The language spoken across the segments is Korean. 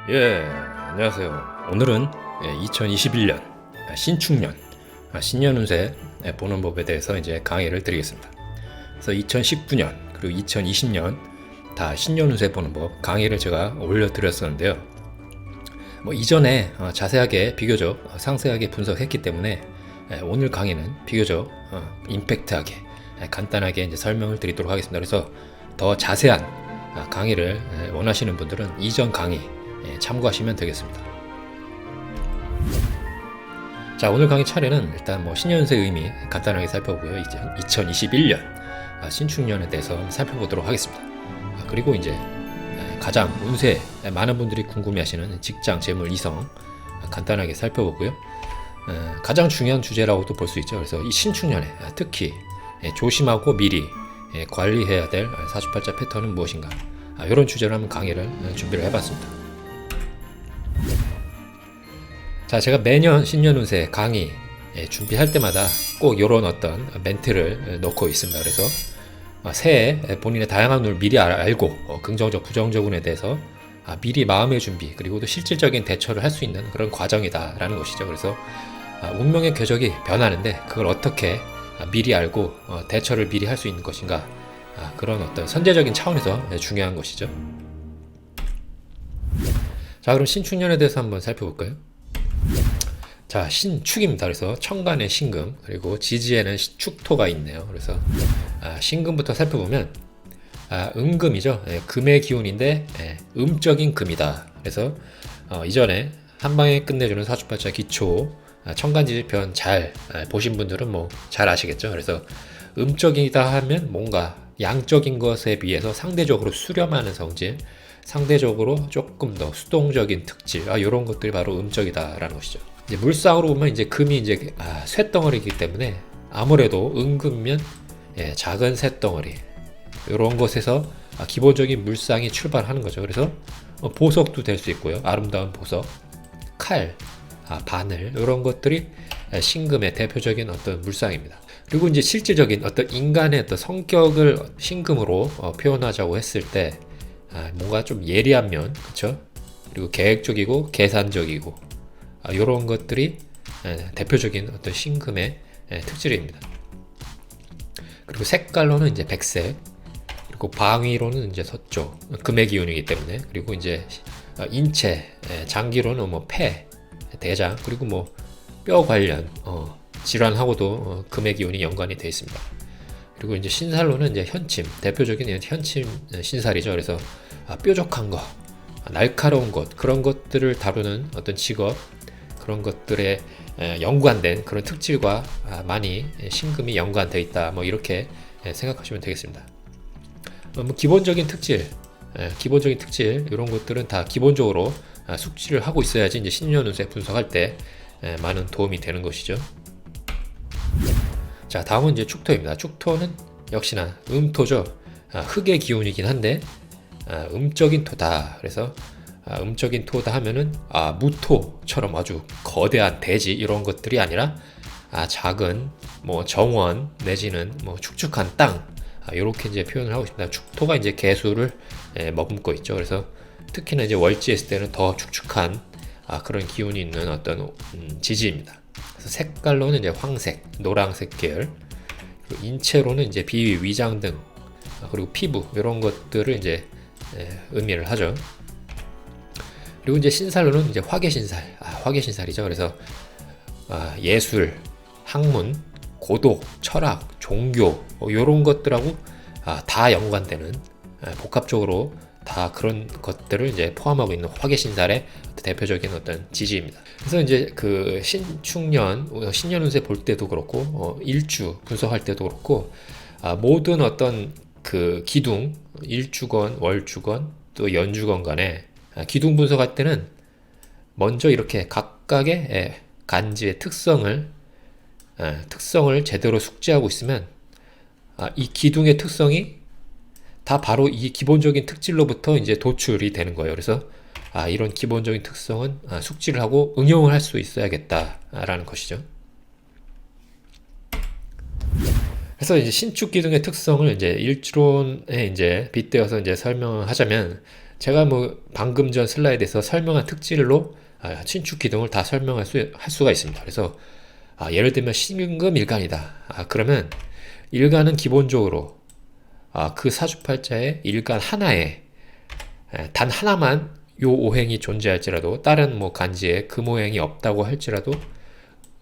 안녕하세요. 오늘은 2021년 신축년 신년 운세 보는 법에 대해서 이제 강의를 드리겠습니다. 그래서 2019년 그리고 2020년 다 신년 운세 보는 법 강의를 제가 올려드렸었는데요. 이전에 자세하게 비교적 상세하게 분석했기 때문에 오늘 강의는 비교적 임팩트하게 간단하게 이제 설명을 드리도록 하겠습니다. 그래서 더 자세한 강의를 원하시는 분들은 이전 강의 참고하시면 되겠습니다. 자, 오늘 강의 차례는 일단 신년운세 의미 간단하게 살펴보고요. 이제 2021년 신축년에 대해서 살펴보도록 하겠습니다. 그리고 이제 가장 운세 많은 분들이 궁금해하시는 직장, 재물, 이성 간단하게 살펴보고요. 가장 중요한 주제라고도 볼 수 있죠. 그래서 이 신축년에 특히 조심하고 미리 관리해야 될 사주팔자 패턴은 무엇인가, 이런 주제로 한번 강의를 준비를 해봤습니다. 자, 제가 매년 신년운세 강의 준비할 때마다 꼭 이런 어떤 멘트를 넣고 있습니다. 그래서 새해 본인의 다양한 운을 미리 알고 긍정적, 부정적 운에 대해서 미리 마음의 준비 그리고 또 실질적인 대처를 할 수 있는 그런 과정이다라는 것이죠. 그래서 운명의 궤적이 변하는데 그걸 어떻게 미리 알고 대처를 미리 할 수 있는 것인가, 그런 어떤 선제적인 차원에서 중요한 것이죠. 자, 그럼 신축년에 대해서 한번 살펴볼까요? 자, 신축입니다. 그래서 천간에 신금, 그리고 지지에는 축토가 있네요. 그래서 신금부터 살펴보면 음금이죠. 금의 기운인데 음적인 금이다. 그래서 이전에 한방에 끝내주는 사주팔자 기초 천간지지편 잘 보신 분들은 잘 아시겠죠. 그래서 음적이다 하면 뭔가 양적인 것에 비해서 상대적으로 수렴하는 성질, 상대적으로 조금 더 수동적인 특질, 이런 것들이 바로 음적이다라는 것이죠. 이제 물상으로 보면 이제 금이 이제 쇳덩어리이기 때문에 아무래도 음금면 작은 쇳덩어리, 이런 것에서 기본적인 물상이 출발하는 거죠. 그래서 보석도 될 수 있고요. 아름다운 보석, 칼, 바늘, 이런 것들이 신금의 대표적인 어떤 물상입니다. 그리고 이제 실질적인 어떤 인간의 어떤 성격을 신금으로 표현하자고 했을 때 뭔가 좀 예리한 면, 그렇죠? 그리고 계획적이고 계산적이고 이런 것들이 대표적인 어떤 신금의 특질입니다. 그리고 색깔로는 이제 백색, 그리고 방위로는 이제 서쪽, 금의 기운이기 때문에, 그리고 이제 인체, 장기로는 폐, 대장, 그리고 뼈 관련 질환하고도 금의 기운이 연관이 되어 있습니다. 그리고 이제 신살로는 이제 현침, 대표적인 현침 신살이죠. 그래서 뾰족한 것, 날카로운 것, 그런 것들을 다루는 어떤 직업, 그런 것들에 연관된 그런 특질과 많이 신금이 연관되어 있다. 이렇게 생각하시면 되겠습니다. 기본적인 특질, 이런 것들은 다 기본적으로 숙지를 하고 있어야지 이제 신년 운세 분석할 때 많은 도움이 되는 것이죠. 자, 다음은 이제 축토입니다. 축토는 역시나 음토죠. 흙의 기운이긴 한데 음적인 토다. 그래서 음적인 토다 하면은 무토처럼 아주 거대한 대지, 이런 것들이 아니라 작은 정원 내지는 축축한 땅, 이렇게 이제 표현을 하고 있습니다. 축토가 이제 개수를 머금고 있죠. 그래서 특히나 이제 월지했을 때는 더 축축한 그런 기운이 있는 어떤 지지입니다. 그래서 색깔로는 이제 황색, 노란색 계열, 그리고 인체로는 이제 비위, 위장 등, 그리고 피부, 이런 것들을 이제 의미를 하죠. 그리고 이제 신살로는 이제 화계신살, 화계신살이죠. 그래서 예술, 학문, 고독, 철학, 종교, 이런 것들하고 다 연관되는, 복합적으로 다 그런 것들을 이제 포함하고 있는 화계신살의 대표적인 어떤 지지입니다. 그래서 이제 그 신축년, 신년 운세 볼 때도 그렇고, 일주 분석할 때도 그렇고, 모든 어떤 그 기둥, 일주건, 월주건, 또 연주건 간에 기둥 분석할 때는 먼저 이렇게 각각의 간지의 특성을 제대로 숙지하고 있으면 이 기둥의 특성이 다 바로 이 기본적인 특질로부터 이제 도출이 되는 거예요. 그래서 이런 기본적인 특성은 숙지를 하고 응용을 할 수 있어야겠다라는 것이죠. 그래서 이제 신축 기둥의 특성을 이제 일주론에 이제 빗대어서 이제 설명하자면, 제가 뭐 방금 전 슬라이드에서 설명한 특질로 신축 기둥을 다 할 수가 있습니다. 그래서 예를 들면 신금 일간이다. 그러면 일간은 기본적으로 그 사주팔자의 일간 하나에 단 하나만 요 오행이 존재할지라도, 다른 뭐 간지에 금오행이 없다고 할지라도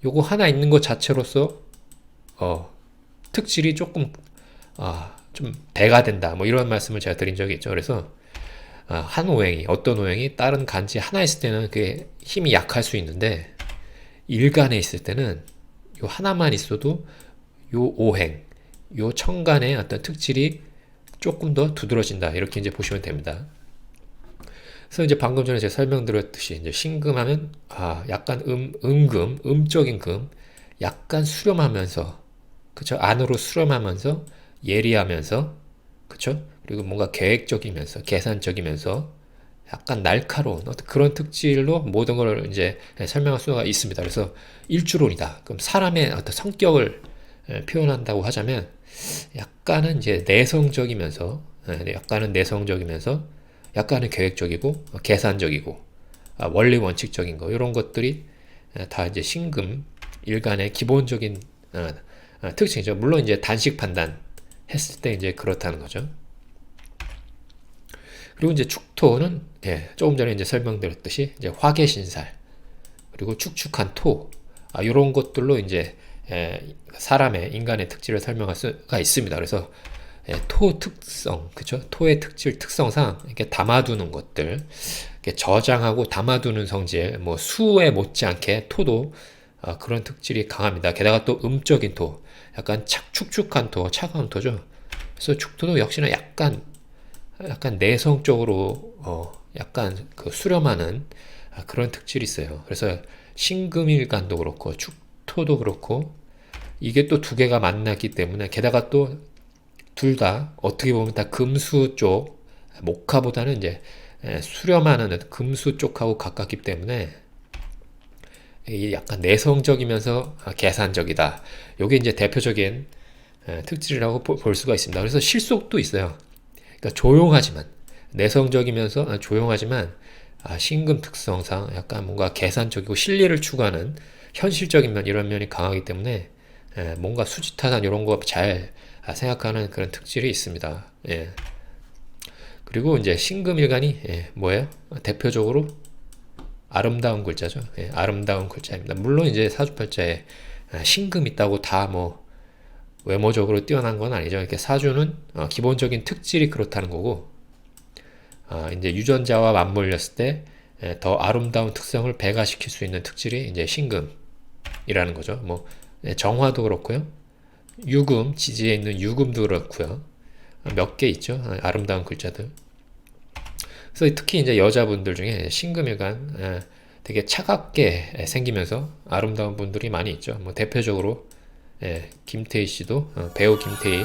요거 하나 있는 것 자체로서 특질이 조금 좀 배가 된다, 뭐 이런 말씀을 제가 드린 적이 있죠. 그래서 한 오행이, 어떤 오행이 다른 간지 하나 있을 때는 그게 힘이 약할 수 있는데, 일간에 있을 때는 요 하나만 있어도 요 오행, 요 천간의 어떤 특질이 조금 더 두드러진다, 이렇게 이제 보시면 됩니다. 그래서 이제 방금 전에 제가 설명드렸듯이 이제 신금하면 약간 음금, 음적인 금, 약간 수렴하면서, 그쵸? 안으로 수렴하면서 예리하면서, 그쵸? 그리고 뭔가 계획적이면서 계산적이면서 약간 날카로운 어떤 그런 특질로 모든 걸 이제 설명할 수가 있습니다. 그래서 일주론이다. 그럼 사람의 어떤 성격을 표현한다고 하자면 약간은 이제 내성적이면서 약간은 계획적이고 계산적이고 원리 원칙적인 거, 이런 것들이 다 이제 신금 일간의 기본적인 특징이죠. 물론 이제 단식 판단 했을 때 이제 그렇다는 거죠. 그리고 이제 축토는 조금 전에 이제 설명드렸듯이 이제 화계신살, 그리고 축축한 토, 이런 것들로 이제 사람의 인간의 특질을 설명할 수가 있습니다. 그래서 토 특성, 그쵸? 토의 특성상 이렇게 담아두는 것들, 이렇게 저장하고 담아두는 성질, 뭐 수에 못지않게 토도 그런 특질이 강합니다. 게다가 또 음적인 토, 약간 축축한 토, 차가운 토죠. 그래서 축토도 역시나 약간 내성적으로 약간 그 수렴하는 그런 특질이 있어요. 그래서 신금일간도 그렇고 축토도 그렇고, 이게 또 두 개가 만났기 때문에, 게다가 또 둘 다 어떻게 보면 다 금수 쪽, 목화보다는 이제 수렴하는 금수 쪽하고 가깝기 때문에 이 약간 내성적이면서 계산적이다. 이게 이제 대표적인 특질이라고 볼 수가 있습니다. 그래서 실속도 있어요. 그러니까 조용하지만, 내성적이면서 조용하지만 신금 특성상 약간 뭔가 계산적이고 실리를 추구하는 현실적인 면, 이런 면이 강하기 때문에 뭔가 수지타산 이런 거 잘 생각하는 그런 특질이 있습니다. 그리고 이제 신금일간이 뭐예요? 대표적으로 아름다운 글자죠. 아름다운 글자입니다. 물론 이제 사주팔자에 신금 있다고 다 뭐 외모적으로 뛰어난 건 아니죠. 이렇게 사주는 기본적인 특질이 그렇다는 거고, 이제 유전자와 맞물렸을 때 더 아름다운 특성을 배가시킬 수 있는 특질이 이제 신금이라는 거죠. 뭐 정화도 그렇고요. 유금, 지지에 있는 유금도 그렇고요. 몇 개 있죠. 아름다운 글자들. 그래서 특히 이제 여자분들 중에 신금일간 되게 차갑게 생기면서 아름다운 분들이 많이 있죠. 뭐 대표적으로 김태희 씨도, 배우 김태희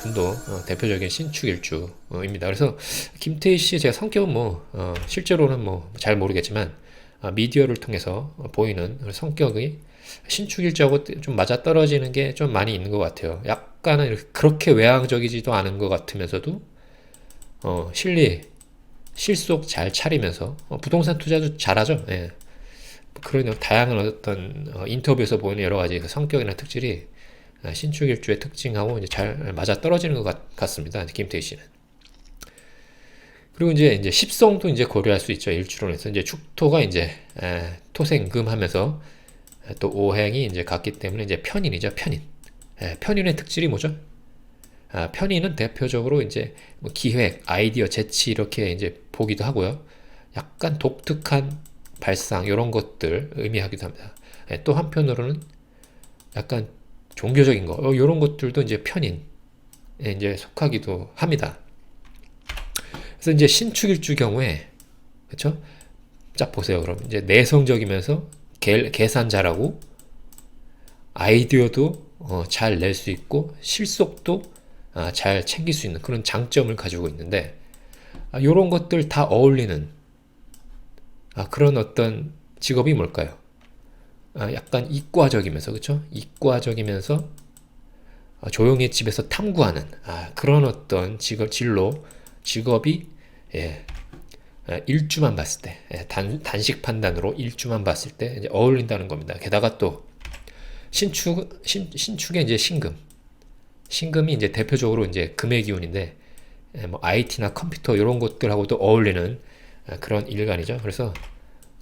분도 대표적인 신축일주입니다. 그래서 김태희 씨 제가 성격은 뭐 실제로는 뭐 잘 모르겠지만 미디어를 통해서 보이는 성격이 신축일주하고 좀 맞아떨어지는 게 좀 많이 있는 것 같아요. 약간은 그렇게 외향적이지도 않은 것 같으면서도 실속 잘 차리면서 부동산 투자도 잘하죠. 그런 다양한 어떤 인터뷰에서 보이는 여러 가지 그 성격이나 특질이 신축일주의 특징하고 이제 잘 맞아 떨어지는 것 같습니다. 김태희 씨는. 그리고 이제 십성도 이제 고려할 수 있죠. 일주론에서 이제 축토가 이제 토생금 하면서 또 오행이 이제 같기 때문에 이제 편인이죠. 편인. 편인의 특질이 뭐죠? 편인은 대표적으로 이제 뭐 기획, 아이디어, 재치 이렇게 이제 보기도 하고요. 약간 독특한 발상 이런 것들 의미하기도 합니다. 또 한편으로는 약간 종교적인 거 이런 것들도 이제 편인에 이제 속하기도 합니다. 그래서 이제 신축일주 경우에 그렇죠? 쫙 보세요. 그럼 이제 내성적이면서 계산 잘하고 아이디어도 잘 낼 수 있고 실속도 잘 챙길 수 있는 그런 장점을 가지고 있는데, 이런 것들 다 어울리는 그런 어떤 직업이 뭘까요? 약간 이과적이면서, 그쵸? 이과적이면서 조용히 집에서 탐구하는 그런 어떤 직업이 예, 일주만 봤을 때 단식 판단으로 일주만 봤을 때 이제 어울린다는 겁니다. 게다가 또 신축의 이제 신금이 이제 대표적으로 이제 금의 기운인데 뭐 IT나 컴퓨터 이런 것들하고도 어울리는 그런 일간이죠. 그래서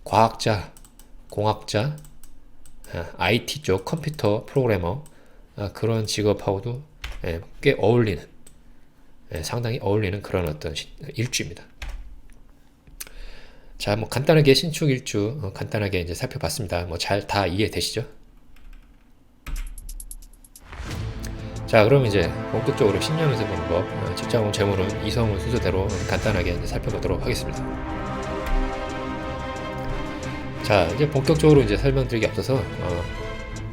과학자, 공학자, IT 쪽 컴퓨터 프로그래머 그런 직업하고도 꽤 어울리는 상당히 어울리는 그런 어떤 일주입니다. 자, 뭐 간단하게 신축 일주 간단하게 이제 살펴봤습니다. 뭐 잘 다 이해되시죠? 자, 그럼 이제 본격적으로 신년운세 보는 법, 직장운, 재물운, 이성운 순서대로 간단하게 이제 살펴보도록 하겠습니다. 자, 이제 본격적으로 이제 설명드리기 앞서서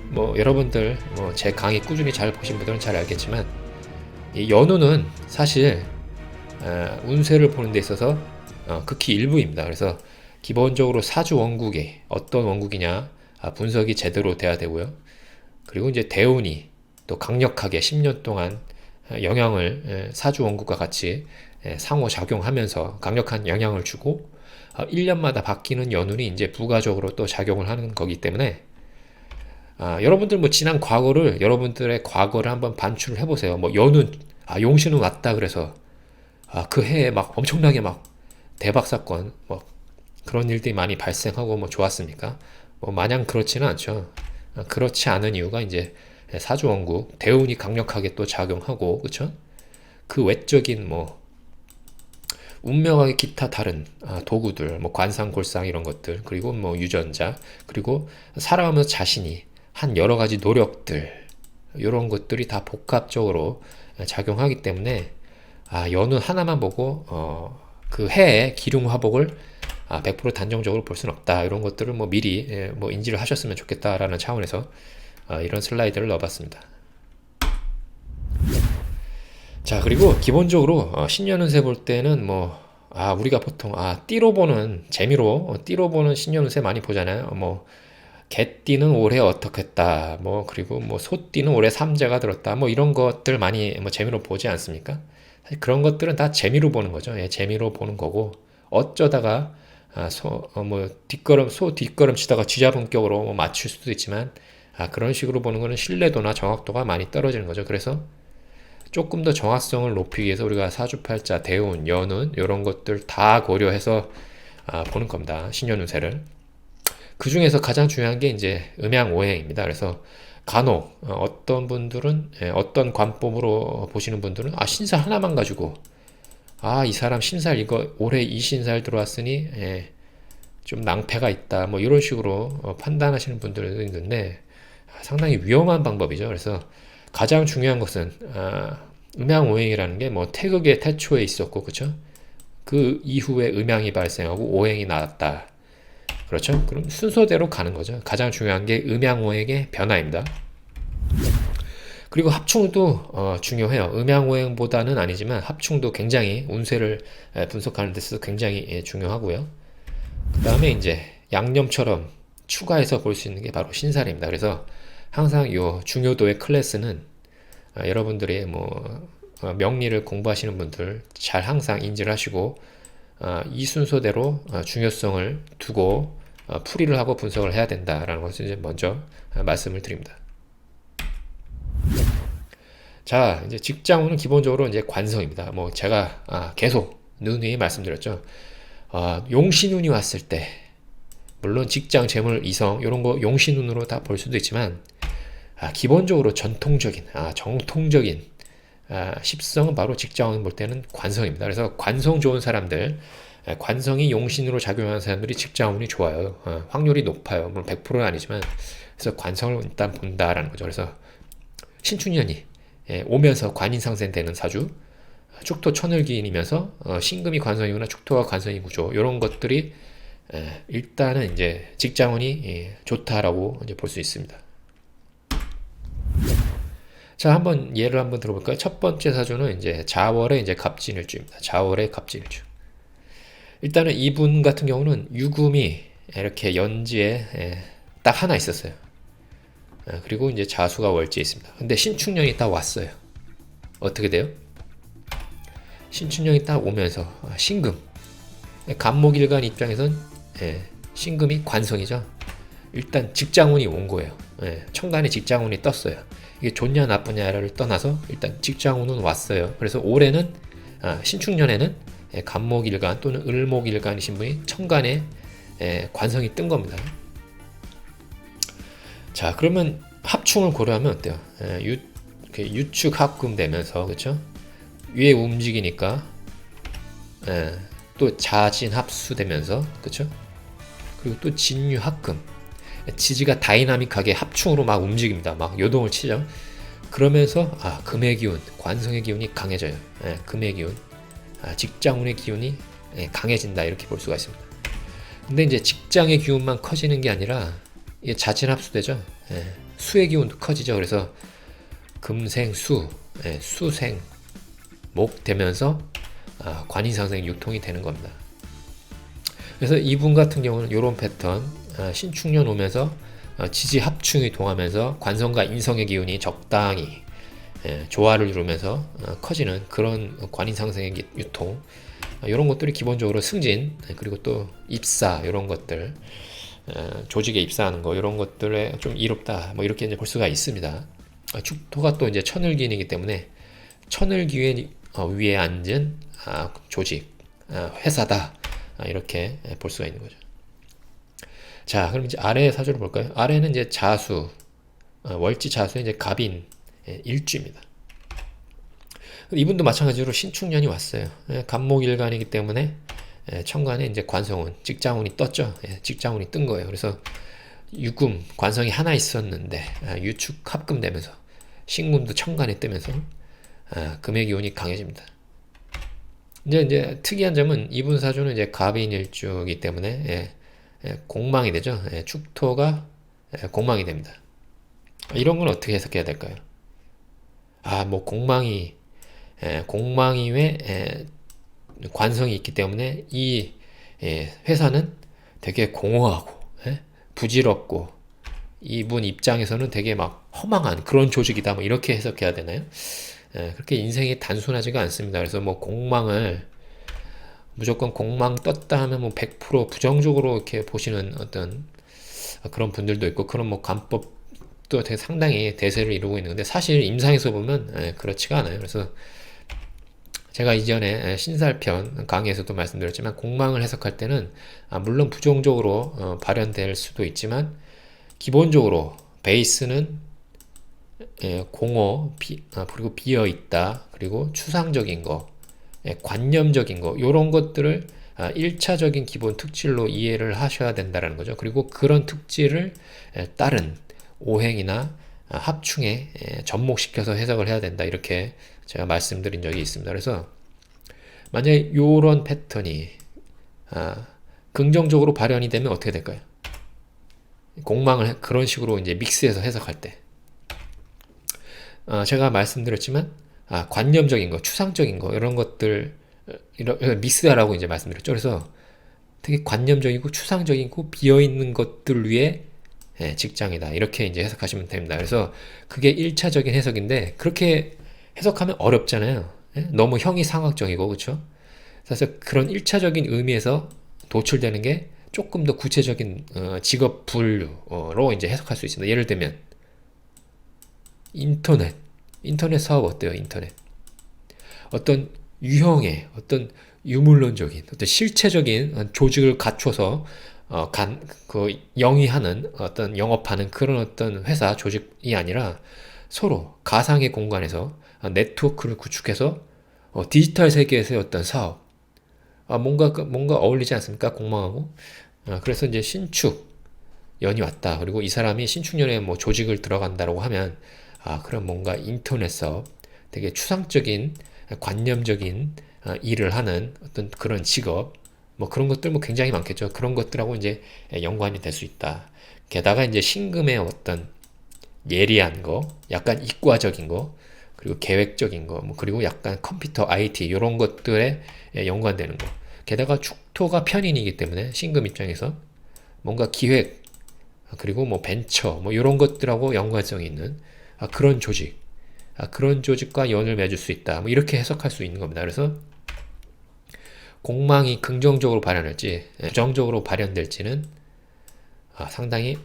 뭐 여러분들 뭐 제 강의 꾸준히 잘 보신 분들은 잘 알겠지만 이 연운은 사실 운세를 보는 데 있어서 극히 일부입니다. 그래서 기본적으로 사주 원국이 어떤 원국이냐 분석이 제대로 돼야 되고요. 그리고 이제 대운이 또 강력하게 10년 동안 영향을 사주 원국과 같이 상호작용하면서 강력한 영향을 주고 1년마다 바뀌는 연운이 이제 부가적으로 또 작용을 하는 거기 때문에 여러분들 뭐 지난 과거를 여러분들의 과거를 한번 반출을 해보세요. 뭐 연운 용신은 왔다 그래서 그 해에 막 엄청나게 막 대박 사건 뭐 그런 일들이 많이 발생하고 뭐 좋았습니까? 뭐 마냥 그렇지는 않죠. 그렇지 않은 이유가 이제 사주원국 대운이 강력하게 또 작용하고 그쵸? 그 외적인 뭐 운명하게 기타 다른 도구들 뭐 관상 골상 이런 것들 그리고 뭐 유전자 그리고 살아가면서 자신이 한 여러 가지 노력들 이런 것들이 다 복합적으로 작용하기 때문에 연운 하나만 보고 그 해의 기륭화복을 100% 단정적으로 볼 수는 없다. 이런 것들을 뭐 미리 뭐 인지를 하셨으면 좋겠다라는 차원에서 이런 슬라이드를 넣어봤습니다. 자, 그리고 기본적으로 신년운세 볼 때는 뭐 우리가 보통 띠로 보는 재미로 띠로 보는 신년운세 많이 보잖아요. 뭐 개띠는 올해 어떻겠다. 뭐 그리고 뭐 소띠는 올해 삼재가 들었다. 뭐 이런 것들 많이 뭐 재미로 보지 않습니까? 사실 그런 것들은 다 재미로 보는 거죠. 재미로 보는 거고 어쩌다가 소 뒷걸음 치다가 쥐잡음격으로 뭐 맞출 수도 있지만 그런 식으로 보는 거는 신뢰도나 정확도가 많이 떨어지는 거죠. 그래서 조금 더 정확성을 높이기 위해서 우리가 사주팔자, 대운, 연운 이런 것들 다 고려해서 보는 겁니다. 신년운세를. 그 중에서 가장 중요한 게 이제 음양오행입니다. 그래서 간혹 어떤 분들은 어떤 관법으로 보시는 분들은 신살 하나만 가지고 이 사람 신살 이거 올해 이 신살 들어왔으니 좀 낭패가 있다 뭐 이런 식으로 판단하시는 분들도 있는데 상당히 위험한 방법이죠. 그래서 가장 중요한 것은 음양오행이라는 게 뭐 태극의 태초에 있었고 그쵸? 그 이후에 음양이 발생하고 오행이 나왔다. 그렇죠? 그럼 순서대로 가는 거죠. 가장 중요한 게 음양오행의 변화입니다. 그리고 합충도 중요해요. 음양오행보다는 아니지만 합충도 굉장히 운세를 분석하는 데 있어서 굉장히 중요하고요. 그 다음에 이제 양념처럼 추가해서 볼 수 있는 게 바로 신살입니다. 그래서 항상 이 중요도의 클래스는 여러분들이 뭐 명리를 공부하시는 분들 잘 항상 인지를 하시고 이 순서대로 중요성을 두고 풀이를 하고 분석을 해야 된다라는 것을 이제 먼저 말씀을 드립니다. 자, 이제 직장운은 기본적으로 이제 관성입니다. 뭐 제가 계속 누누이 말씀드렸죠. 용신운이 왔을 때 물론 직장, 재물, 이성 이런 거 용신운으로 다 볼 수도 있지만 기본적으로 전통적인 정통적인 십성은 바로 직장운 볼 때는 관성입니다. 그래서 관성 좋은 사람들 관성이 용신으로 작용하는 사람들이 직장운이 좋아요. 확률이 높아요. 물론 100%는 아니지만 그래서 관성을 일단 본다라는 거죠. 그래서 신축년이 오면서 관인상생되는 사주 축토 천을기인이면서 신금이 관성이거나 축토가 관성이 구조 이런 것들이 일단은 이제 직장운이 좋다라고 이제 볼 수 있습니다. 자, 한번 예를 한번 들어볼까요? 첫 번째 사주는 이제 자월의 이제 갑진일주입니다. 자월의 갑진일주. 일단은 이분 같은 경우는 유금이 이렇게 연지에 딱 하나 있었어요. 그리고 이제 자수가 월지에 있습니다. 근데 신축년이 딱 왔어요. 어떻게 돼요? 신축년이 딱 오면서 신금, 간목일간 입장에선 신금이 관성이죠. 일단 직장운이 온 거예요. 천간에 직장운이 떴어요. 이게 좋냐 나쁘냐를 떠나서 일단 직장운은 왔어요. 그래서 올해는 신축년에는 간목일간 또는 을목일간이신 분이 천간에 관성이 뜬 겁니다. 자, 그러면 합충을 고려하면 어때요? 유축 합금 되면서, 그쵸? 위에 움직이니까 또 자진 합수되면서, 그쵸? 그리고 또 진유 합금, 지지가 다이나믹하게 합충으로 막 움직입니다. 막 요동을 치죠. 그러면서 금의 기운, 관성의 기운이 강해져요. 금의 기운, 직장운의 기운이 강해진다, 이렇게 볼 수가 있습니다. 근데 이제 직장의 기운만 커지는 게 아니라 이게 자진 합수되죠. 수의 기운도 커지죠. 그래서 금생수, 수생, 목 되면서 관인상생 유통이 되는 겁니다. 그래서 이분 같은 경우는 이런 패턴, 신축년 오면서 지지 합충이 동하면서 관성과 인성의 기운이 적당히 조화를 이루면서 커지는 그런 관인상생의 유통, 이런 것들이 기본적으로 승진, 그리고 또 입사, 이런 것들, 조직에 입사하는 거, 이런 것들에 좀 이롭다, 뭐 이렇게 이제 볼 수가 있습니다. 축토가 또 이제 천을기이기 때문에 천을기 위에 앉은 조직, 회사다, 이렇게 볼 수가 있는 거죠. 자, 그럼 이제 아래 사주를 볼까요? 아래는 이제 자수, 월지 자수의 이제 갑인, 일주입니다. 이분도 마찬가지로 신축년이 왔어요. 간목일간이기 때문에 천간에 이제 관성운, 직장운이 떴죠. 직장운이 뜬 거예요. 그래서 유금, 관성이 하나 있었는데 유축 합금되면서 신금도 천간에 뜨면서 금의 기운이 강해집니다. 이제 특이한 점은 이분 사주는 이제 갑인일주이기 때문에 공망이 되죠. 축토가 공망이 됩니다. 이런 건 어떻게 해석해야 될까요? 뭐 공망이 왜 관성이 있기 때문에 이 회사는 되게 공허하고 부질없고 이분 입장에서는 되게 막 허망한 그런 조직이다, 뭐 이렇게 해석해야 되나요? 그렇게 인생이 단순하지가 않습니다. 그래서 뭐 공망을 무조건 공망 떴다 하면 뭐 100% 부정적으로 이렇게 보시는 어떤 그런 분들도 있고, 그런 뭐 관법도 되게 상당히 대세를 이루고 있는데 사실 임상에서 보면 그렇지가 않아요. 그래서 제가 이전에 신살편 강의에서도 말씀드렸지만 공망을 해석할 때는 물론 부정적으로 발현될 수도 있지만 기본적으로 베이스는 공허, 그리고 비어있다, 그리고 추상적인 거, 관념적인 거, 이런 것들을 1차적인 기본 특질로 이해를 하셔야 된다는 거죠. 그리고 그런 특질을 따른 오행이나 합충에 접목시켜서 해석을 해야 된다, 이렇게 제가 말씀드린 적이 있습니다. 그래서 만약에 이런 패턴이 긍정적으로 발현이 되면 어떻게 될까요? 공망을 그런 식으로 이제 믹스해서 해석할 때 제가 말씀드렸지만 관념적인 거, 추상적인 거, 이런 것들 이런 믹스하라고 이제 말씀드렸죠. 그래서 되게 관념적이고 추상적이고 비어있는 것들 위에 직장이다, 이렇게 이제 해석하시면 됩니다. 그래서 그게 1차적인 해석인데 그렇게 해석하면 어렵잖아요. 너무 형이상학적이고, 그렇죠? 그래서 그런 1차적인 의미에서 도출되는 게 조금 더 구체적인 직업 분류로 이제 해석할 수 있습니다. 예를 들면 인터넷 사업 어때요? 인터넷 어떤 유형의 어떤 유물론적인 어떤 실체적인 조직을 갖춰서 영위하는 어떤 영업하는 그런 어떤 회사 조직이 아니라 서로 가상의 공간에서 네트워크를 구축해서 디지털 세계에서의 어떤 사업, 뭔가 어울리지 않습니까? 공망하고. 그래서 이제 신축 연이 왔다. 그리고 이 사람이 신축년에 뭐 조직을 들어간다고 하면 그럼 뭔가 인터넷 사업, 되게 추상적인 관념적인 일을 하는 어떤 그런 직업, 뭐 그런 것들 뭐 굉장히 많겠죠. 그런 것들하고 이제 연관이 될 수 있다. 게다가 이제 신금의 어떤 예리한 거, 약간 이과적인 거, 그리고 계획적인 거, 뭐 그리고 약간 컴퓨터 IT 이런 것들에 연관되는 거. 게다가 축토가 편인이기 때문에 신금 입장에서 뭔가 기획, 그리고 뭐 벤처 뭐 이런 것들하고 연관성이 있는 그런 조직, 그런 조직과 연을 맺을 수 있다. 뭐 이렇게 해석할 수 있는 겁니다. 그래서 공망이 긍정적으로 발현할지 부정적으로 발현될지는 상당히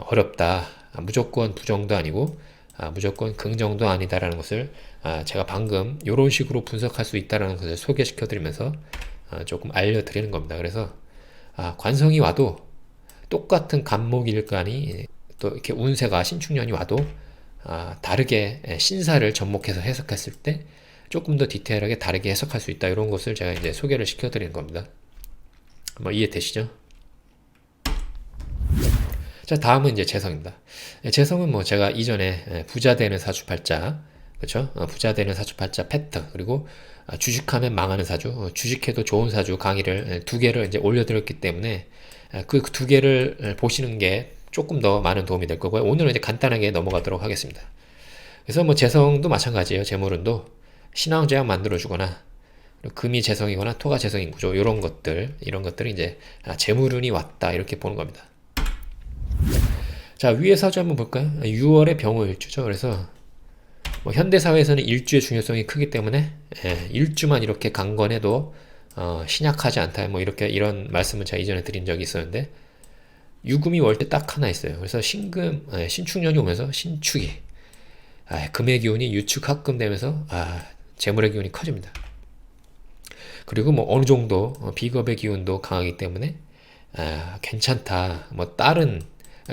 어렵다. 무조건 부정도 아니고 무조건 긍정도 아니다라는 것을 제가 방금 이런 식으로 분석할 수 있다라는 것을 소개시켜 드리면서 조금 알려드리는 겁니다. 그래서 관성이 와도 똑같은 간목일간이 또 이렇게 운세가 신축년이 와도 다르게 신사를 접목해서 해석했을 때 조금 더 디테일하게 다르게 해석할 수 있다. 이런 것을 제가 이제 소개를 시켜 드리는 겁니다. 뭐 이해되시죠? 자, 다음은 이제 재성입니다. 재성은 뭐 제가 이전에 부자 되는 사주팔자, 그렇죠? 부자 되는 사주팔자 패턴, 그리고 주식하면 망하는 사주, 주식해도 좋은 사주 강의를 두 개를 이제 올려드렸기 때문에 그 두 개를 보시는 게 조금 더 많은 도움이 될 거고요. 오늘은 이제 간단하게 넘어가도록 하겠습니다. 그래서 뭐 재성도 마찬가지예요. 재물운도 신왕제약 만들어주거나 금이 재성이거나 토가 재성인 구조 이런 것들은 이제 재물운이 왔다 이렇게 보는 겁니다. 자, 위의 사주 한번 볼까요? 6월의 병호일주죠. 그래서 뭐 현대사회에서는 일주의 중요성이 크기 때문에 일주만 이렇게 강건해도 신약하지 않다. 뭐 이런 말씀을 제가 이전에 드린 적이 있었는데 유금이 월 때 딱 하나 있어요. 그래서 신축년이 오면서 신축이 금의 기운이 유축 합금 되면서 재물의 기운이 커집니다. 그리고 뭐 어느 정도 비겁의 기운도 강하기 때문에 괜찮다. 뭐 다른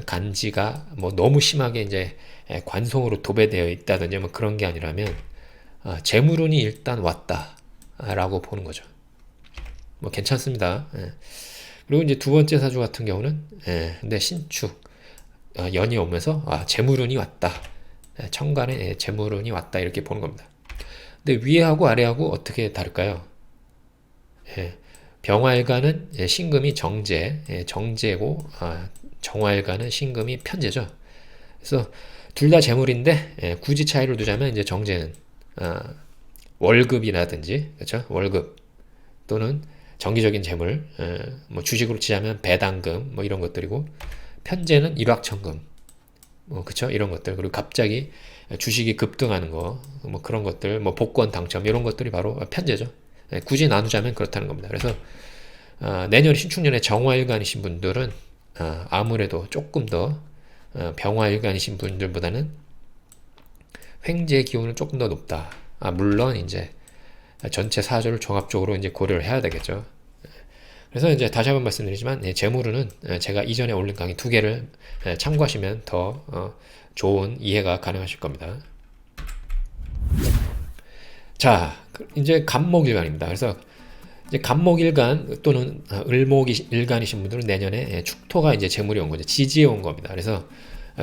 간지가 뭐 너무 심하게 이제 관성으로 도배되어 있다든지 뭐 그런 게 아니라면 재물운이 일단 왔다라고 보는 거죠. 뭐 괜찮습니다. 그리고 이제 두 번째 사주 같은 경우는 근데 신축 연이 오면서 재물운이 왔다. 천간에 재물운이 왔다 이렇게 보는 겁니다. 근데 위하고 아래하고 어떻게 다를까요? 병화일간은 신금이 정제고 정화일간은 신금이 편제죠. 그래서 둘 다 재물인데 굳이 차이를 두자면 이제 정제는 월급이라든지 그렇죠? 월급 또는 정기적인 재물, 뭐 주식으로 치자면 배당금 뭐 이런 것들이고 편제는 일확천금 뭐 그쵸? 이런 것들 그리고 갑자기 주식이 급등하는 거 뭐 그런 것들 뭐 복권 당첨 이런 것들이 바로 편제죠. 굳이 나누자면 그렇다는 겁니다. 그래서 내년 신축년에 정화일간이신 분들은 아무래도 조금 더 병화일간이신 분들보다는 횡재의 기운은 조금 더 높다. 물론 이제 전체 사주를 종합적으로 이제 고려를 해야 되겠죠. 그래서 이제 다시 한번 말씀드리지만 재물운은 제가 이전에 올린 강의 두 개를 참고하시면 더 좋은 이해가 가능하실 겁니다. 자, 이제 간목일간입니다. 그래서 이제 간목일간 또는 을목일간이신 분들은 내년에 축토가 이제 재물이 온 거죠. 지지에 온 겁니다. 그래서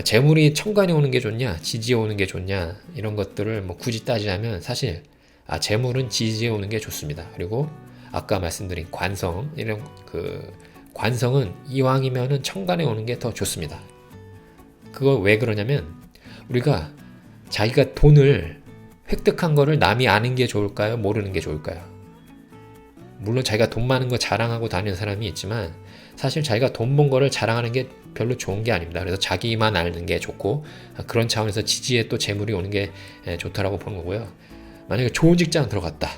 재물이 천간에 오는 게 좋냐, 지지에 오는 게 좋냐 이런 것들을 뭐 굳이 따지자면 사실 재물은 지지에 오는 게 좋습니다. 그리고 아까 말씀드린 관성 이런 관성은 이왕이면은 천간에 오는 게 더 좋습니다. 그거 왜 그러냐면 우리가 자기가 돈을 획득한 거를 남이 아는 게 좋을까요? 모르는 게 좋을까요? 물론 자기가 돈 많은 거 자랑하고 다니는 사람이 있지만 사실 자기가 돈 번 거를 자랑하는 게 별로 좋은 게 아닙니다. 그래서 자기만 아는 게 좋고 그런 차원에서 지지에 또 재물이 오는 게 좋다라고 보는 거고요. 만약에 좋은 직장 들어갔다.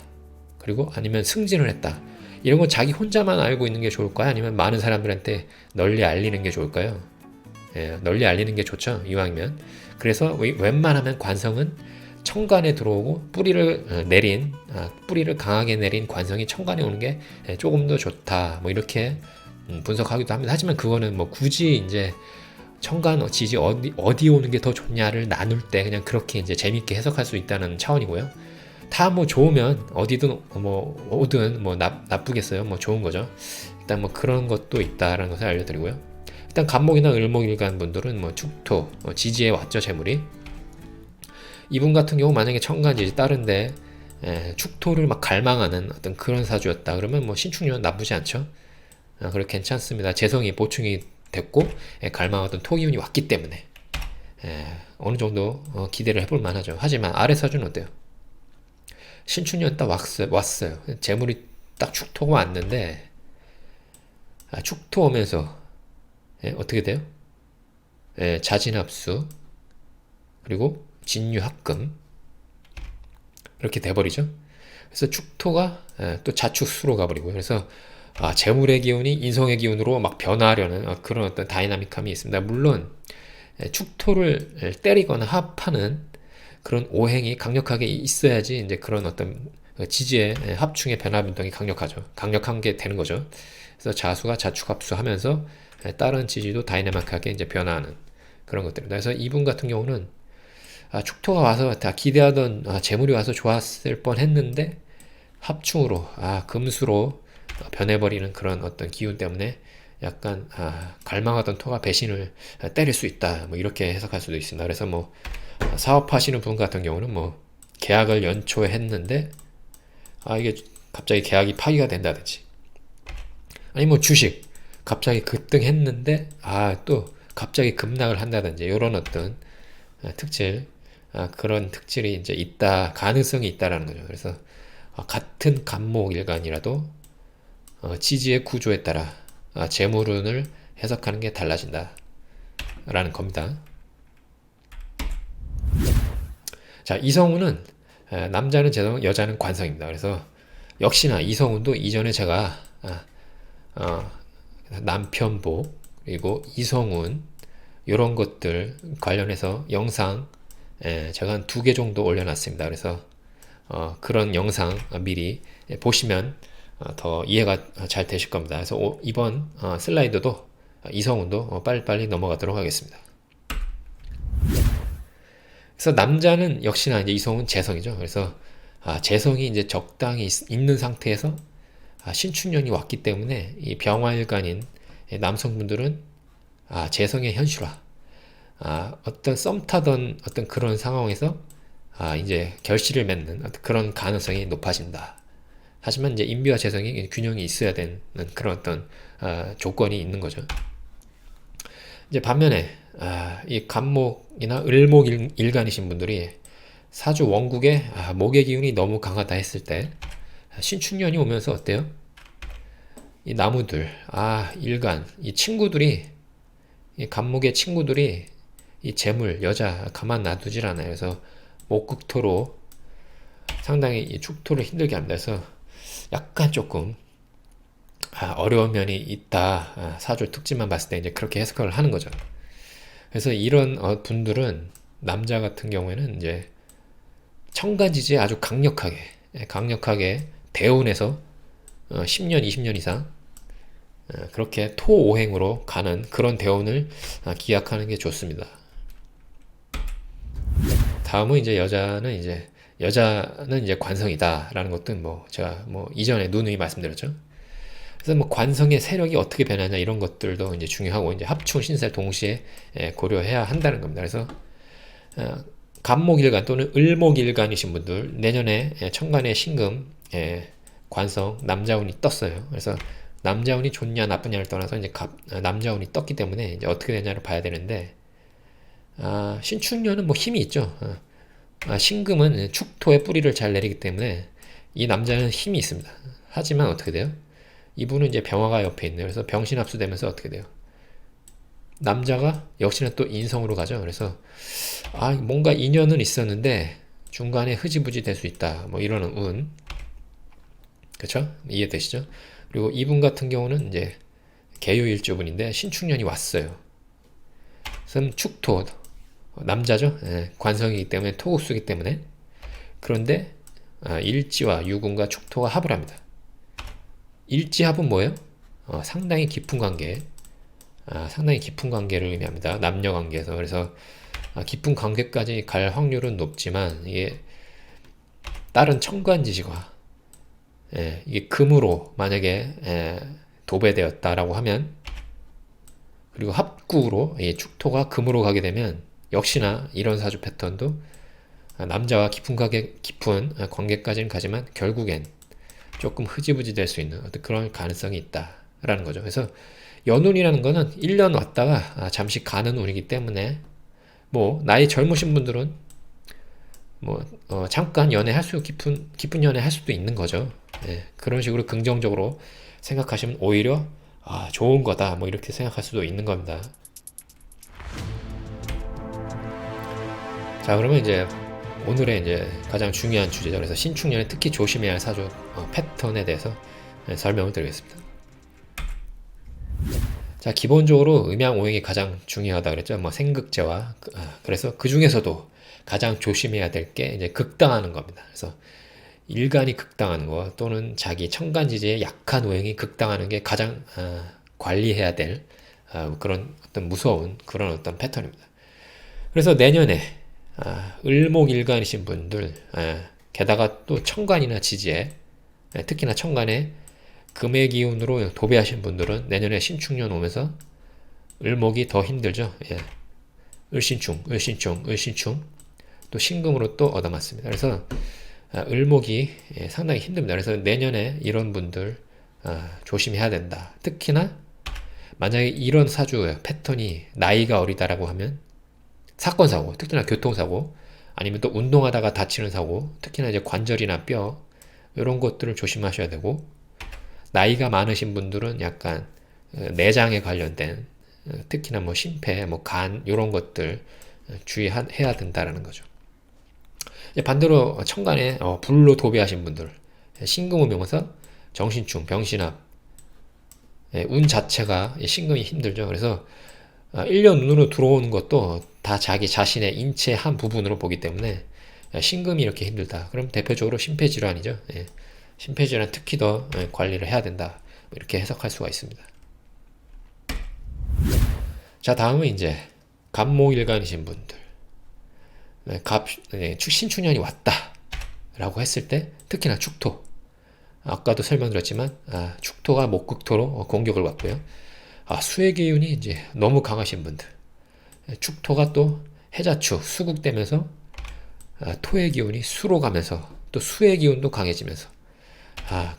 그리고 아니면 승진을 했다. 이런 건 자기 혼자만 알고 있는 게 좋을까요? 아니면 많은 사람들한테 널리 알리는 게 좋을까요? 널리 알리는 게 좋죠. 이왕이면. 그래서 웬만하면 관성은 천간에 들어오고 뿌리를 강하게 내린 관성이 천간에 오는 게 조금 더 좋다. 뭐 이렇게 분석하기도 합니다. 하지만 그거는 뭐 굳이 이제 천간 지지 어디 오는 게 더 좋냐를 나눌 때 그냥 그렇게 이제 재밌게 해석할 수 있다는 차원이고요. 다 뭐 좋으면 어디든 뭐 오든 뭐 나쁘겠어요. 뭐 좋은 거죠. 일단 뭐 그런 것도 있다라는 것을 알려드리고요. 일단 간목이나 을목일간 분들은 뭐 축토, 지지에 왔죠 재물이. 이분 같은 경우 만약에 천간지지 다른데 축토를 막 갈망하는 어떤 그런 사주였다 그러면 뭐 신축년 나쁘지 않죠. 그래 괜찮습니다. 재성이 보충이 됐고 갈망하던 토기운이 왔기 때문에 어느 정도 기대를 해볼 만하죠. 하지만 아래 사주는 어때요? 신축년 딱 왔어요. 재물이 딱 축토가 왔는데 축토 오면서 어떻게 돼요? 자진합수, 그리고 진유합금 이렇게 돼버리죠. 그래서 축토가 또 자축수로 가버리고요. 그래서 재물의 기운이 인성의 기운으로 막 변화하려는 그런 어떤 다이나믹함이 있습니다. 물론 축토를 때리거나 합하는 그런 오행이 강력하게 있어야지 이제 그런 어떤 지지의 합충의 변화 변동이 강력한 게 되는 거죠. 그래서 자수가 자축합수하면서 다른 지지도 다이나믹하게 이제 변화하는 그런 것들입니다. 그래서 이분 같은 경우는 축토가 와서 다 기대하던 재물이 와서 좋았을 뻔했는데 합충으로 금수로 변해버리는 그런 어떤 기운 때문에 약간 갈망하던 토가 배신을 때릴 수 있다. 뭐 이렇게 해석할 수도 있습니다. 그래서 뭐 사업하시는 분 같은 경우는 뭐 계약을 연초에 했는데 이게 갑자기 계약이 파기가 된다든지, 아니 뭐 주식 갑자기 급등했는데 또 갑자기 급락을 한다든지 이런 어떤 특질, 그런 특질이 이제 있다, 가능성이 있다라는 거죠. 그래서 같은 간목일간이라도 지지의 구조에 따라 재물운을 해석하는 게 달라진다 라는 겁니다. 자, 이성운은 남자는 재성, 여자는 관성입니다. 그래서 역시나 이성운도 이전에 제가 남편복 그리고 이성운 이런 것들 관련해서 영상 제가 한 2개 정도 올려놨습니다. 그래서 그런 영상 미리 보시면 더 이해가 잘 되실 겁니다. 그래서 이번 슬라이드도 이성운도 빨리빨리 넘어가도록 하겠습니다. 그래서 남자는 역시나 이제 이성운 재성이죠. 그래서 재성이 이제 적당히 있는 상태에서 신축년이 왔기 때문에 이 병화일간인 남성분들은 재성의 현실화, 어떤 썸 타던 어떤 그런 상황에서 이제 결실을 맺는 그런 가능성이 높아진다. 하지만 이제 인비와 재성이 균형이 있어야 되는 그런 어떤 조건이 있는 거죠. 이제 반면에 이 간목이나 을목일간이신 분들이 사주 원국에 목의 기운이 너무 강하다 했을 때 신축년이 오면서 어때요? 이 나무들, 일간, 이 친구들이, 이 간목의 친구들이 이 재물, 여자 가만 놔두질 않아요. 그래서 목극토로 상당히 이 축토를 힘들게 합니다. 그래서 약간 조금 어려운 면이 있다. 사주 특징만 봤을 때 이제 그렇게 해석을 하는 거죠. 그래서 이런 분들은 남자 같은 경우에는 이제 청간지지에 아주 강력하게 대운에서 10년, 20년 이상 그렇게 토오행으로 가는 그런 대운을 기약하는 게 좋습니다. 다음은 이제 여자는 이제 관성이다라는 것도 제가 이전에 누누이 말씀드렸죠. 그래서 관성의 세력이 어떻게 변하냐 이런 것들도 이제 중요하고 이제 합충 신살 동시에 고려해야 한다는 겁니다. 그래서 간목일간 또는 을목일간이신 분들 내년에 천간에 신금 관성 남자운이 떴어요. 그래서 남자운이 좋냐 나쁘냐를 떠나서 이제 남자운이 떴기 때문에 이제 어떻게 되냐를 봐야 되는데 신축년은 힘이 있죠. 신금은 축토의 뿌리를 잘 내리기 때문에 이 남자는 힘이 있습니다. 하지만 어떻게 돼요? 이분은 이제 병화가 옆에 있네요. 그래서 병신합수되면서 어떻게 돼요? 남자가 역시나 또 인성으로 가죠. 그래서 뭔가 인연은 있었는데 중간에 흐지부지 될 수 있다. 이러는 운. 그쵸? 이해되시죠? 그리고 이분 같은 경우는 이제 개요일주분인데 신축년이 왔어요. 그래서 축토 남자죠. 관성이기 때문에 토국수이기 때문에. 그런데 일지와 유군과 축토가 합을 합니다. 일지합은 뭐예요? 상당히 깊은 관계. 상당히 깊은 관계를 의미합니다. 남녀 관계에서. 그래서 깊은 관계까지 갈 확률은 높지만 이게 다른 천간지지가 이게 금으로 만약에 도배되었다라고 하면, 그리고 합구로 축토가 금으로 가게 되면 역시나 이런 사주 패턴도 남자와 깊은 관계까지는 가지만 결국엔 조금 흐지부지 될 수 있는 어떤 그런 가능성이 있다라는 거죠. 그래서 연운이라는 거는 1년 왔다가 잠시 가는 운이기 때문에 나이 젊으신 분들은 잠깐 깊은 연애 할 수도 있는 거죠. 그런 식으로 긍정적으로 생각하시면 오히려 좋은 거다 이렇게 생각할 수도 있는 겁니다. 자, 그러면 이제 오늘의 이제 가장 중요한 주제죠. 그래서 신축년에 특히 조심해야 할 사주 패턴에 대해서 설명을 드리겠습니다. 자, 기본적으로 음양오행이 가장 중요하다 그랬죠. 뭐 생극제와 그래서 그 중에서도 가장 조심해야 될 게 이제 극당하는 겁니다. 그래서 일간이 극당하는 거 또는 자기 천간지지의 약한 오행이 극당하는 게 가장 관리해야 될 그런 어떤 무서운 그런 어떤 패턴입니다. 그래서 내년에 을목일간이신 분들 게다가 또 천간이나 지지에 특히나 천간에 금의 기운으로 도배하신 분들은 내년에 신축년 오면서 을목이 더 힘들죠. 예. 을신충 또 신금으로 또 얻어맞습니다. 그래서 을목이 상당히 힘듭니다. 그래서 내년에 이런 분들 조심해야 된다. 특히나 만약에 이런 사주 패턴이 나이가 어리다라고 하면 사건 사고, 특히나 교통사고, 아니면 또 운동하다가 다치는 사고, 특히나 이제 관절이나 뼈 이런 것들을 조심하셔야 되고, 나이가 많으신 분들은 약간 내장에 관련된 특히나 뭐 심폐, 뭐 간 이런 것들 주의해야 된다라는 거죠. 반대로 천간에 불로 도배하신 분들, 신금오면서 정신충, 병신합, 운 자체가 신금이 힘들죠. 그래서 1년 눈으로 들어오는 것도 다 자기 자신의 인체의 한 부분으로 보기 때문에 신금이 이렇게 힘들다. 그럼 대표적으로 심폐질환이죠. 심폐질환 특히 더 관리를 해야 된다. 이렇게 해석할 수가 있습니다. 자, 다음은 이제 갑목일간이신 분들. 신축년이 왔다 라고 했을 때 특히나 축토, 아까도 설명드렸지만 축토가 목극토로 공격을 받고요. 수의 기운이 이제 너무 강하신 분들, 축토가 또 해자축 수국되면서 토의 기운이 수로 가면서 또 수의 기운도 강해지면서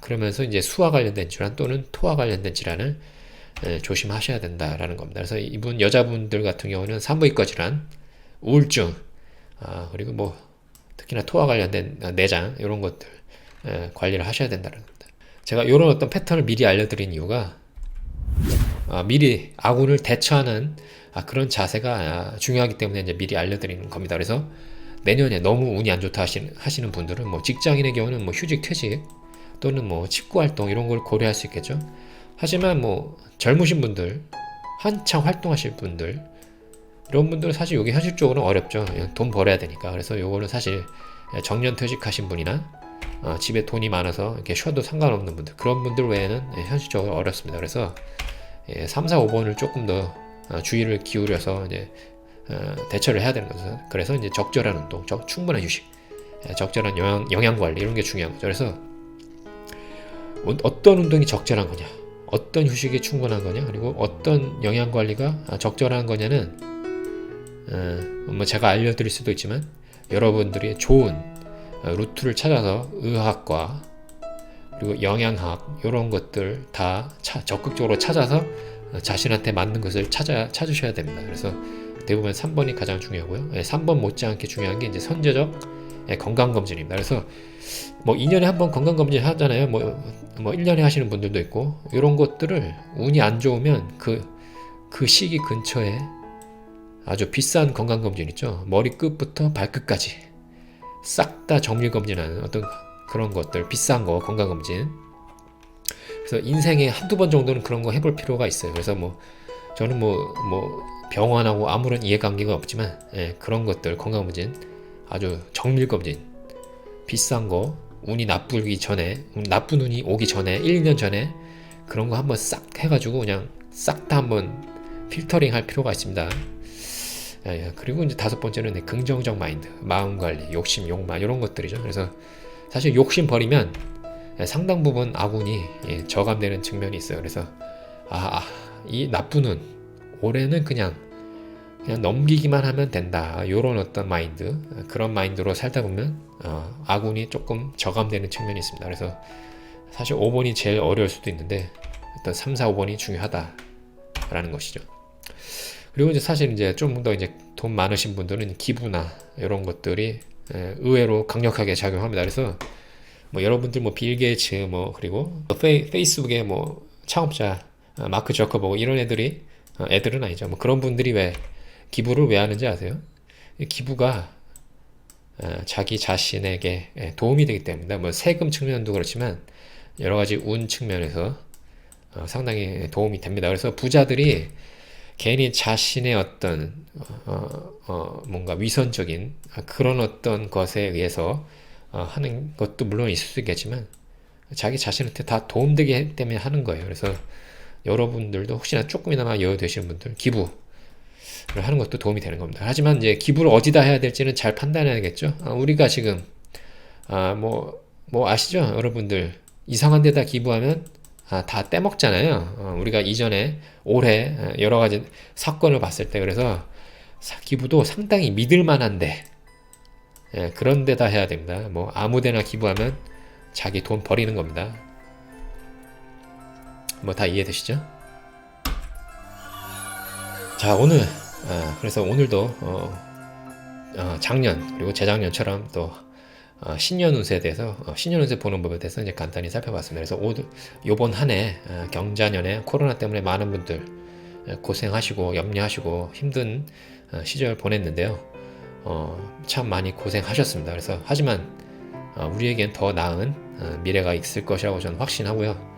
그러면서 이제 수와 관련된 질환 또는 토와 관련된 질환을 조심하셔야 된다라는 겁니다. 그래서 이분 여자분들 같은 경우는 산부인과 질환, 우울증, 그리고 뭐 특히나 토와 관련된 내장 이런 것들 관리를 하셔야 된다는 겁니다. 제가 이런 어떤 패턴을 미리 알려드린 이유가 미리 아군을 대처하는 그런 자세가 중요하기 때문에 이제 미리 알려드리는 겁니다. 그래서 내년에 너무 운이 안 좋다 하시는 분들은 뭐 직장인의 경우는 뭐 휴직 퇴직 또는 뭐 직구 활동 이런 걸 고려할 수 있겠죠. 하지만 뭐 젊으신 분들, 한창 활동하실 분들 이런 분들은 사실 이게 현실적으로 어렵죠. 돈 벌어야 되니까. 그래서 요거는 사실 정년 퇴직하신 분이나 집에 돈이 많아서 이렇게 쉬어도 상관없는 분들, 그런 분들 외에는 현실적으로 어렵습니다. 그래서 3, 4, 5번을 조금 더 주의를 기울여서 이제 대처를 해야 되는 거죠. 그래서 이제 적절한 운동, 충분한 휴식, 적절한 영양 관리 이런 게 중요한 거죠. 그래서 어떤 운동이 적절한 거냐, 어떤 휴식이 충분한 거냐, 그리고 어떤 영양 관리가 적절한 거냐는 뭐 제가 알려드릴 수도 있지만 여러분들이 좋은 루트를 찾아서 의학과 그리고 영양학 이런 것들 다 적극적으로 찾아서 자신한테 맞는 것을 찾으셔야 됩니다. 그래서 대부분 3번이 가장 중요하고요. 3번 못지않게 중요한 게 이제 선제적 건강검진입니다. 그래서 뭐 2년에 한 번 건강검진 하잖아요. 뭐 1년에 하시는 분들도 있고 이런 것들을 운이 안 좋으면 그 시기 근처에 아주 비싼 건강검진 있죠. 머리 끝부터 발끝까지 싹 다 정밀검진하는 어떤 그런 것들, 비싼 거 건강검진. 그래서 인생에 한두 번 정도는 그런 거 해볼 필요가 있어요. 그래서 저는 병원하고 아무런 이해관계가 없지만 그런 것들 건강검진, 아주 정밀검진, 비싼 거, 운이 나쁘기 전에, 나쁜 운이 오기 전에 1년 전에 그런 거 한번 싹 해가지고 그냥 싹 다 한번 필터링 할 필요가 있습니다. 그리고 이제 5번째는 긍정적 마인드, 마음관리, 욕심, 욕망 이런 것들이죠. 그래서 사실 욕심 버리면 상당 부분 아군이 저감되는 측면이 있어요. 그래서 이 나쁜 운 올해는 그냥 넘기기만 하면 된다, 이런 어떤 마인드, 그런 마인드로 살다 보면 아군이 조금 저감되는 측면이 있습니다. 그래서 사실 5번이 제일 어려울 수도 있는데 일단 3, 4, 5번이 중요하다라는 것이죠. 그리고 이제 사실 이제 좀 더 이제 돈 많으신 분들은 기부나 이런 것들이 의외로 강력하게 작용합니다. 그래서 뭐 여러분들 빌 게이츠 그리고 페이스북의 창업자 마크 저커버그 이런 애들은 아니죠. 그런 분들이 왜 기부를 왜 하는지 아세요? 기부가 자기 자신에게 도움이 되기 때문에 뭐 세금 측면도 그렇지만 여러 가지 운 측면에서 상당히 도움이 됩니다. 그래서 부자들이 괜히 자신의 어떤 뭔가 위선적인 그런 어떤 것에 의해서 하는 것도 물론 있을 수 있겠지만 자기 자신한테 다 도움되기 때문에 하는 거예요. 그래서 여러분들도 혹시나 조금이나마 여유되시는 분들 기부를 하는 것도 도움이 되는 겁니다. 하지만 이제 기부를 어디다 해야 될지는 잘 판단해야겠죠. 우리가 지금 뭐 아시죠? 여러분들 이상한 데다 기부하면 다 떼먹잖아요. 우리가 이전에 올해 여러 가지 사건을 봤을 때 그래서 기부도 상당히 믿을 만한데 그런 데다 해야 됩니다. 뭐 아무 데나 기부하면 자기 돈 버리는 겁니다. 뭐 다 이해되시죠? 자, 오늘 그래서 오늘도 작년 그리고 재작년처럼 또 신년 운세에 대해서 신년 운세 보는 법에 대해서 이제 간단히 살펴봤습니다. 그래서 요번 한 해 경자년에 코로나 때문에 많은 분들 고생하시고 염려하시고 힘든 시절 보냈는데요. 참 많이 고생하셨습니다. 그래서 하지만 우리에겐 더 나은 미래가 있을 것이라고 저는 확신하고요.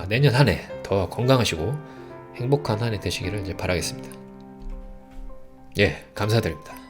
내년 한 해 더 건강하시고 행복한 한 해 되시기를 이제 바라겠습니다. 예, 감사드립니다.